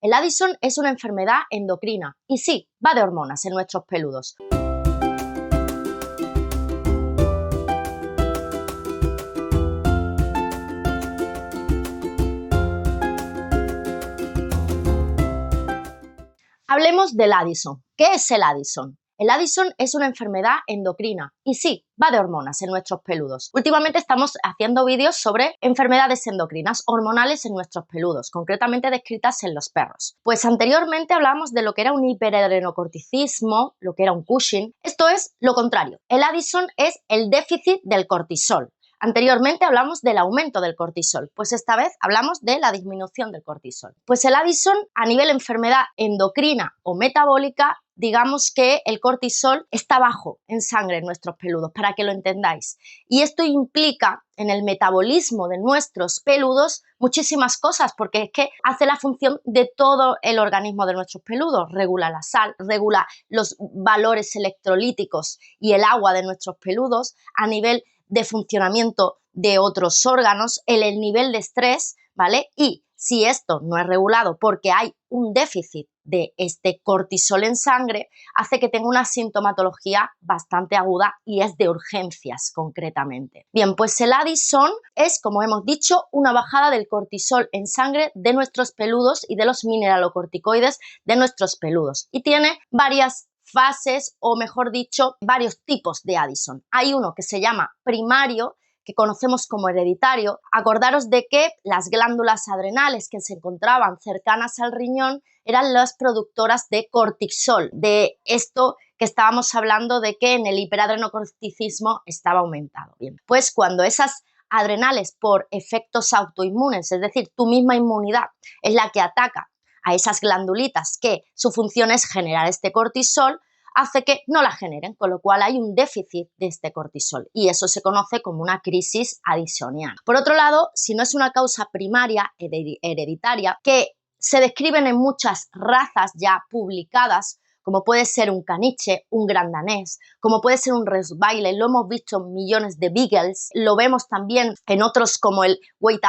El Addison es una enfermedad endocrina y sí, va de hormonas en nuestros peludos. Hablemos del Addison. ¿Qué es el Addison? El Addison es una enfermedad endocrina y sí, va de hormonas en nuestros peludos. Últimamente estamos haciendo vídeos sobre enfermedades endocrinas hormonales en nuestros peludos, concretamente descritas en los perros. Pues anteriormente hablábamos de lo que era un hiperadrenocorticismo, lo que era un Cushing. Esto es lo contrario. El Addison es el déficit del cortisol. Anteriormente hablamos del aumento del cortisol, pues esta vez hablamos de la disminución del cortisol. Pues el Addison, a nivel enfermedad endocrina o metabólica, digamos que el cortisol está bajo en sangre en nuestros peludos, para que lo entendáis. Y esto implica en el metabolismo de nuestros peludos muchísimas cosas, porque es que hace la función de todo el organismo de nuestros peludos. Regula la sal, regula los valores electrolíticos y el agua de nuestros peludos a nivel de funcionamiento de otros órganos, el nivel de estrés, ¿vale? Y si esto no es regulado porque hay un déficit de este cortisol en sangre, hace que tenga una sintomatología bastante aguda y es de urgencias concretamente. Bien, pues el Addison es, como hemos dicho, una bajada del cortisol en sangre de nuestros peludos y de los mineralocorticoides de nuestros peludos y tiene varias fases o, mejor dicho, varios tipos de Addison. Hay uno que se llama primario, que conocemos como hereditario. Acordaros de que las glándulas adrenales que se encontraban cercanas al riñón eran las productoras de cortisol, de esto que estábamos hablando de que en el hiperadrenocorticismo estaba aumentado. Bien, pues cuando esas adrenales por efectos autoinmunes, es decir, tu misma inmunidad es la que ataca a esas glandulitas que su función es generar este cortisol, hace que no la generen, con lo cual hay un déficit de este cortisol y eso se conoce como una crisis addisoniana. Por otro lado, si no es una causa primaria hereditaria, que se describen en muchas razas ya publicadas, como puede ser un caniche, un gran danés, como puede ser un Rottweiler, lo hemos visto en millones de beagles, lo vemos también en otros como el White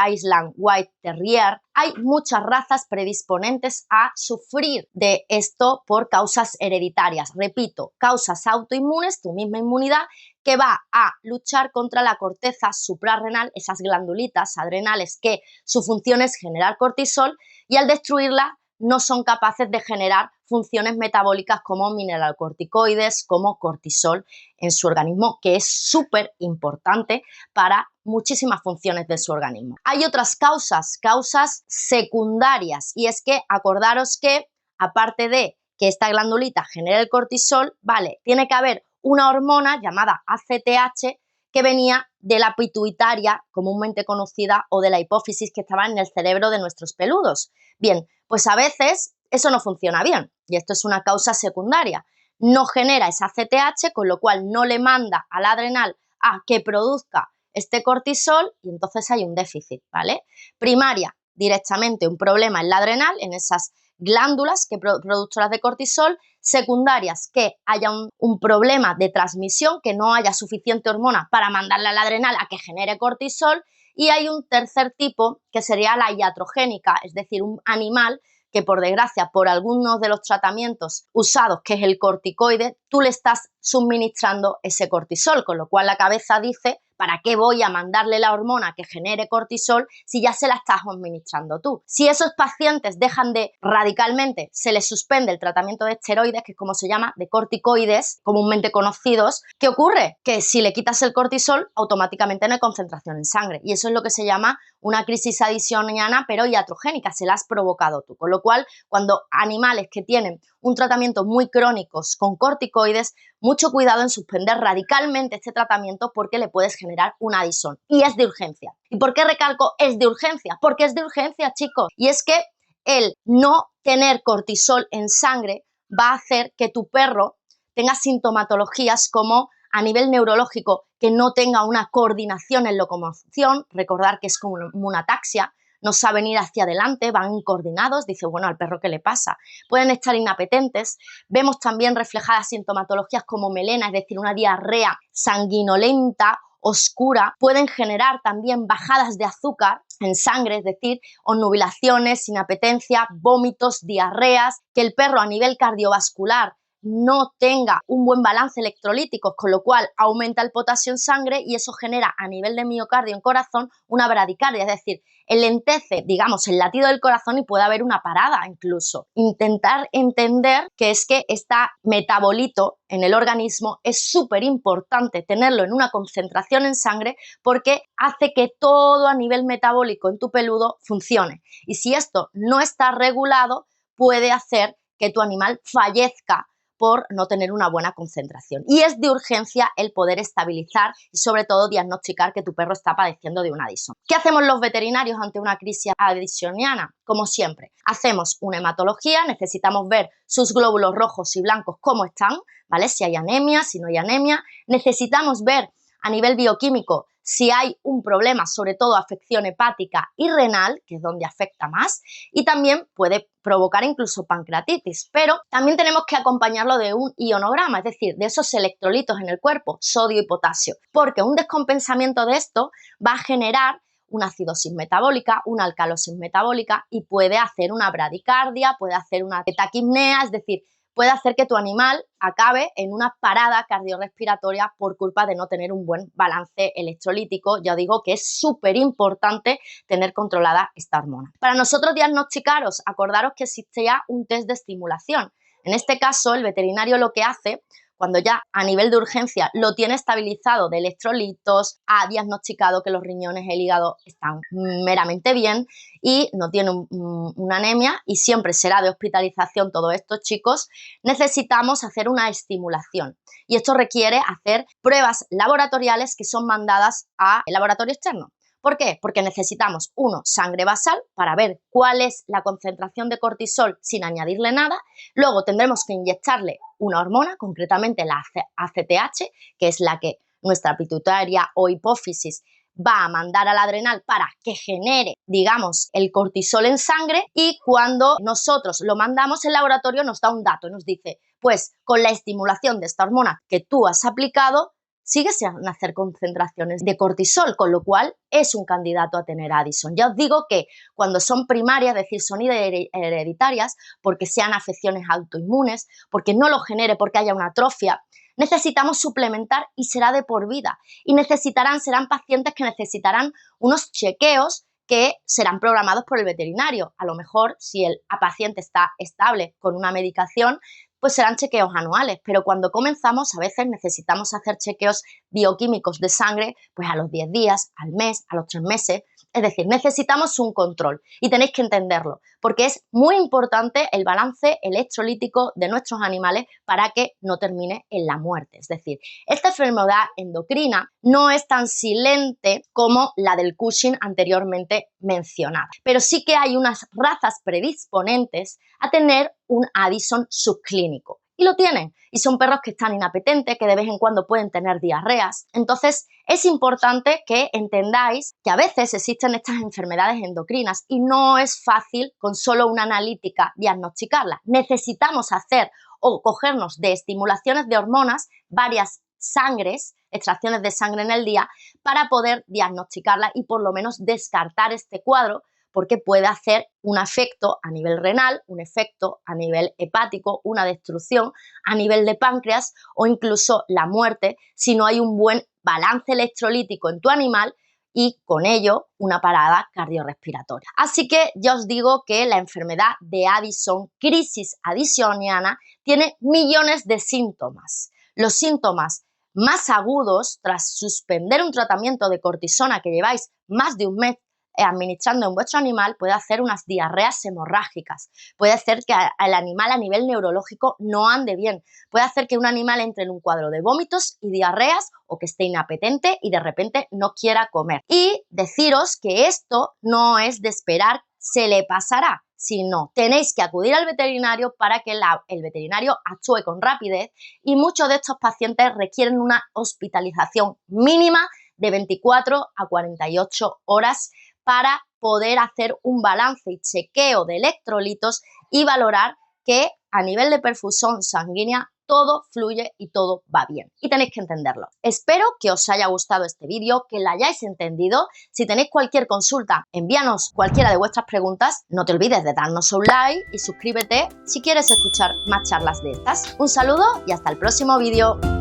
Island White Terrier. Hay muchas razas predisponentes a sufrir de esto por causas hereditarias. Repito, causas autoinmunes, tu misma inmunidad, que va a luchar contra la corteza suprarrenal, esas glandulitas adrenales que su función es generar cortisol, y al destruirla no son capaces de generar funciones metabólicas como mineralocorticoides, como cortisol en su organismo, que es súper importante para muchísimas funciones de su organismo. Hay otras causas secundarias, y es que acordaros que aparte de que esta glandulita genere el cortisol, vale, tiene que haber una hormona llamada ACTH que venía de la pituitaria, comúnmente conocida, o de la hipófisis, que estaba en el cerebro de nuestros peludos. Bien, pues a veces eso no funciona bien y esto es una causa secundaria. No genera esa ACTH, con lo cual no le manda al adrenal a que produzca este cortisol y entonces hay un déficit, ¿vale? Primaria, directamente un problema en la adrenal, en esas glándulas que productoras de cortisol. Secundarias, que haya un problema de transmisión, que no haya suficiente hormona para mandarle al adrenal a que genere cortisol. Y hay un tercer tipo que sería la iatrogénica, es decir, un animal que por desgracia por algunos de los tratamientos usados, que es el corticoide, tú le estás suministrando ese cortisol, con lo cual la cabeza dice: ¿para qué voy a mandarle la hormona que genere cortisol si ya se la estás administrando tú? Si esos pacientes dejan de radicalmente, se les suspende el tratamiento de esteroides, que es como se llama, de corticoides, comúnmente conocidos, ¿qué ocurre? Que si le quitas el cortisol, automáticamente no hay concentración en sangre. Y eso es lo que se llama una crisis addisoniana, pero iatrogénica, se la has provocado tú. Con lo cual, cuando animales que tienen un tratamiento muy crónicos con corticoides, mucho cuidado en suspender radicalmente este tratamiento porque le puedes generar un Addison y es de urgencia. ¿Y por qué recalco es de urgencia? Porque es de urgencia, chicos. Y es que el no tener cortisol en sangre va a hacer que tu perro tenga sintomatologías como a nivel neurológico, que no tenga una coordinación en locomoción. Recordar que es como una ataxia. No saben ir hacia adelante, van incoordinados, dice, bueno, al perro, ¿qué le pasa? Pueden estar inapetentes. Vemos también reflejadas sintomatologías como melena, es decir, una diarrea sanguinolenta oscura, pueden generar también bajadas de azúcar en sangre, es decir, obnubilaciones, inapetencia, vómitos, diarreas, que el perro a nivel cardiovascular no tenga un buen balance electrolítico, con lo cual aumenta el potasio en sangre y eso genera a nivel de miocardio en corazón una bradicardia, es decir, enlentece, digamos, el latido del corazón y puede haber una parada incluso. Intentar entender que es que este metabolito en el organismo es súper importante tenerlo en una concentración en sangre porque hace que todo a nivel metabólico en tu peludo funcione. Y si esto no está regulado, puede hacer que tu animal fallezca por no tener una buena concentración. Y es de urgencia el poder estabilizar y sobre todo diagnosticar que tu perro está padeciendo de un Addison. ¿Qué hacemos los veterinarios ante una crisis addisoniana? Como siempre, hacemos una hematología, necesitamos ver sus glóbulos rojos y blancos cómo están, ¿vale? Si hay anemia, si no hay anemia. Necesitamos ver a nivel bioquímico si hay un problema, sobre todo afección hepática y renal, que es donde afecta más, y también puede provocar incluso pancreatitis, pero también tenemos que acompañarlo de un ionograma, es decir, de esos electrolitos en el cuerpo, sodio y potasio, porque un descompensamiento de esto va a generar una acidosis metabólica, una alcalosis metabólica y puede hacer una bradicardia, puede hacer una taquipnea, es decir, puede hacer que tu animal acabe en una parada cardiorrespiratoria por culpa de no tener un buen balance electrolítico. Ya os digo que es súper importante tener controlada esta hormona. Para nosotros diagnosticaros, acordaros que existe ya un test de estimulación. En este caso, el veterinario lo que hace, cuando ya a nivel de urgencia lo tiene estabilizado de electrolitos, ha diagnosticado que los riñones y el hígado están meramente bien y no tiene una anemia y siempre será de hospitalización todo esto, chicos, necesitamos hacer una estimulación y esto requiere hacer pruebas laboratoriales que son mandadas al laboratorio externo. ¿Por qué? Porque necesitamos, uno, sangre basal para ver cuál es la concentración de cortisol sin añadirle nada. Luego tendremos que inyectarle una hormona, concretamente la ACTH, que es la que nuestra pituitaria o hipófisis va a mandar al adrenal para que genere, digamos, el cortisol en sangre y cuando nosotros lo mandamos, el laboratorio nos da un dato, nos dice, pues con la estimulación de esta hormona que tú has aplicado, sigue sin hacer concentraciones de cortisol, con lo cual es un candidato a tener Addison. Ya os digo que cuando son primarias, es decir, son hereditarias, porque sean afecciones autoinmunes, porque no lo genere, porque haya una atrofia, necesitamos suplementar y será de por vida. Y serán pacientes que necesitarán unos chequeos que serán programados por el veterinario. A lo mejor, si el paciente está estable con una medicación, pues serán chequeos anuales, pero cuando comenzamos a veces necesitamos hacer chequeos bioquímicos de sangre pues a los 10 días, al mes, a los 3 meses, es decir, necesitamos un control y tenéis que entenderlo porque es muy importante el balance electrolítico de nuestros animales para que no termine en la muerte. Es decir, esta enfermedad endocrina no es tan silente como la del Cushing anteriormente mencionada, pero sí que hay unas razas predisponentes a tener un Addison subclínico. Y lo tienen, y son perros que están inapetentes, que de vez en cuando pueden tener diarreas. Entonces es importante que entendáis que a veces existen estas enfermedades endocrinas y no es fácil con solo una analítica diagnosticarlas. Necesitamos hacer o cogernos de estimulaciones de hormonas varias sangres, extracciones de sangre en el día, para poder diagnosticarla y por lo menos descartar este cuadro, porque puede hacer un efecto a nivel renal, un efecto a nivel hepático, una destrucción a nivel de páncreas o incluso la muerte si no hay un buen balance electrolítico en tu animal y con ello una parada cardiorrespiratoria. Así que ya os digo que la enfermedad de Addison, crisis addisoniana, tiene millones de síntomas. Los síntomas más agudos tras suspender un tratamiento de cortisona que lleváis más de un mes administrando en vuestro animal puede hacer unas diarreas hemorrágicas, puede hacer que el animal a nivel neurológico no ande bien, puede hacer que un animal entre en un cuadro de vómitos y diarreas o que esté inapetente y de repente no quiera comer. Y deciros que esto no es de esperar se le pasará, sino tenéis que acudir al veterinario para que el veterinario actúe con rapidez y muchos de estos pacientes requieren una hospitalización mínima de 24 a 48 horas para poder hacer un balance y chequeo de electrolitos y valorar que a nivel de perfusión sanguínea todo fluye y todo va bien. Y tenéis que entenderlo. Espero que os haya gustado este vídeo, que lo hayáis entendido. Si tenéis cualquier consulta, envíanos cualquiera de vuestras preguntas. No te olvides de darnos un like y suscríbete si quieres escuchar más charlas de estas. Un saludo y hasta el próximo vídeo.